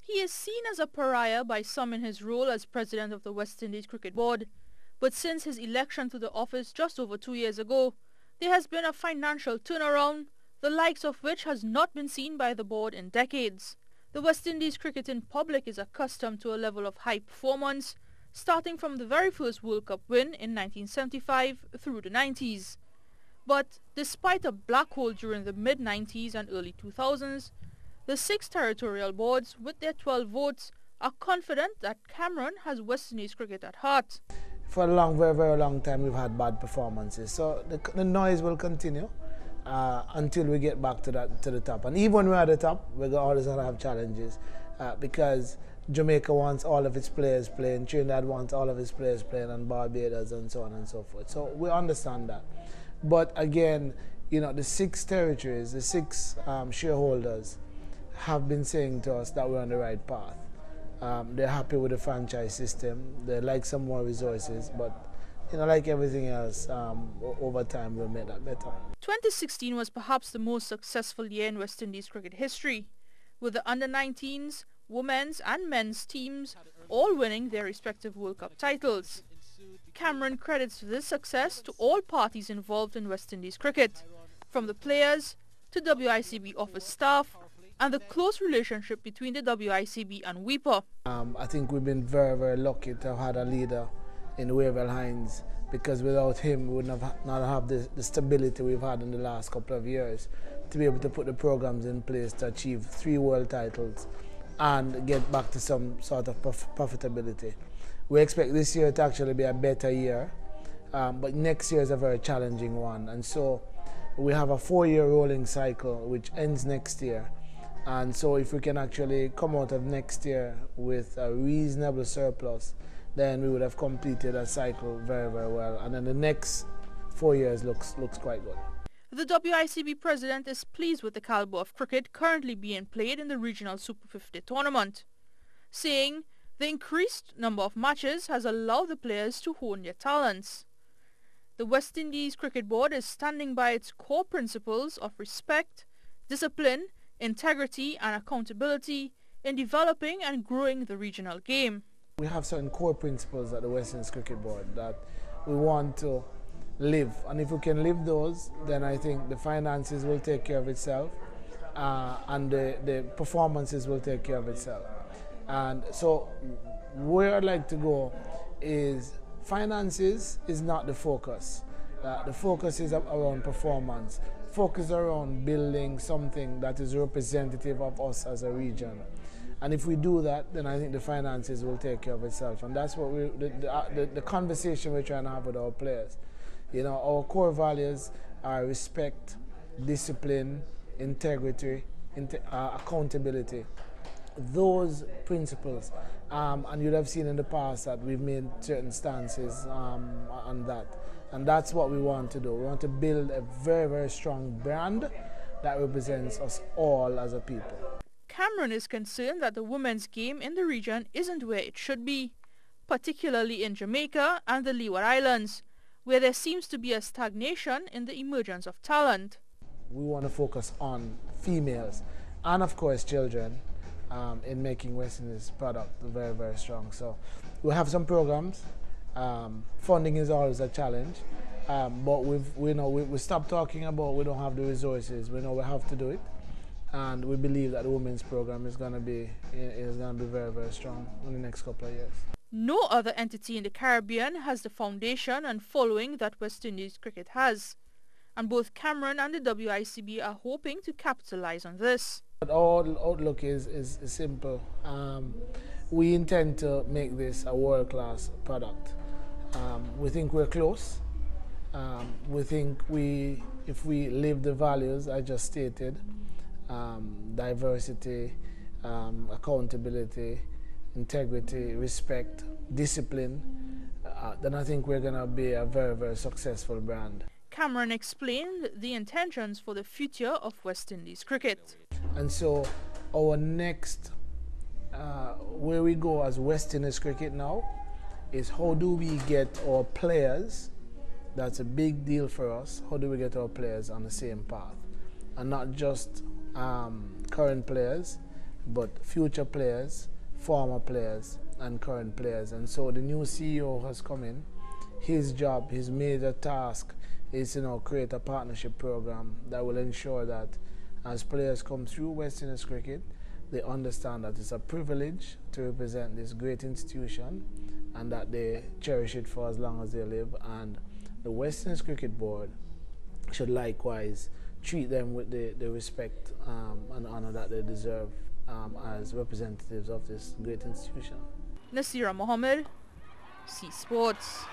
He is seen as a pariah by some in his role as president of the West Indies Cricket Board, but since his election to the office just over 2 years ago, there has been a financial turnaround, the likes of which has not been seen by the board in decades. The West Indies cricketing public is accustomed to a level of high performance, starting from the very first World Cup win in 1975 through the 90s. But despite a black hole during the mid-90s and early 2000s, the 6 territorial boards, with their 12 votes, are confident that Cameron has West Indies cricket at heart. For a long, very, very long time, we've had bad performances. So the noise will continue until we get back to the top. And even when we're at the top, we're always going to have challenges because Jamaica wants all of its players playing, Trinidad wants all of its players playing, and Barbados, and so on and so forth. So we understand that. But again, you know, the 6 territories, the 6 shareholders have been saying to us that we're on the right path. They're happy with the franchise system. They like some more resources, but you know, like everything else, over time we'll make that better. 2016 was perhaps the most successful year in West Indies cricket history, with the under-19s, women's and men's teams all winning their respective World Cup titles. Cameron credits this success to all parties involved in West Indies cricket, from the players to WICB office staff, and the close relationship between the WICB and WIPA. I think we've been very, very lucky to have had a leader in Wavell Hines, because without him we would not have the stability we've had in the last couple of years to be able to put the programs in place to achieve 3 world titles and get back to some sort of profitability. We expect this year to actually be a better year, but next year is a very challenging one, and so we have a 4-year rolling cycle which ends next year. And so if we can actually come out of next year with a reasonable surplus, then we would have completed a cycle very, very well. And then the next 4 years looks quite good. The WICB president is pleased with the caliber of cricket currently being played in the regional Super 50 tournament, saying the increased number of matches has allowed the players to hone their talents. The West Indies Cricket Board is standing by its core principles of respect, discipline, integrity and accountability in developing and growing the regional game. We have certain core principles at the West Indies Cricket Board that we want to live, and if we can live those, then I think the finances will take care of itself and the performances will take care of itself. And so where I'd like to go is finances is not the focus. The focus is around performance. Focus around building something that is representative of us as a region. And if we do that, then I think the finances will take care of itself. And that's what the conversation we're trying to have with our players. You know, our core values are respect, discipline, integrity, accountability. Those principles, and you'd have seen in the past that we've made certain stances on that. And that's what we want to do. We want to build a very, very strong brand that represents us all as a people. Cameron is concerned that the women's game in the region isn't where it should be, particularly in Jamaica and the Leeward Islands, where there seems to be a stagnation in the emergence of talent. We want to focus on females and, of course, children in making West Indies product very, very strong. So we have some programs. Funding is always a challenge, but we stopped talking about we don't have the resources. We know we have to do it, and we believe that the women's program is going to be very, very strong in the next couple of years. No other entity in the Caribbean has the foundation and following that West Indies cricket has, and both Cameron and the WICB are hoping to capitalize on this. Our outlook is simple. We intend to make this a world-class product. We think we're close. We think if we live the values I just stated, diversity, accountability, integrity, respect, discipline, then I think we're going to be a very, very successful brand. Cameron explained the intentions for the future of West Indies cricket. And so our next, where we go as West Indies cricket now, is how do we get our players, that's a big deal for us, how do we get our players on the same path? And not just current players, but future players, former players, and current players. And so the new CEO has come in. His job, his major task is to create a partnership program that will ensure that as players come through West Indies cricket, they understand that it's a privilege to represent this great institution and that they cherish it for as long as they live. And the West Indies Cricket Board should likewise treat them with the respect and honor that they deserve as representatives of this great institution. Naasira Mohammed, C Sports.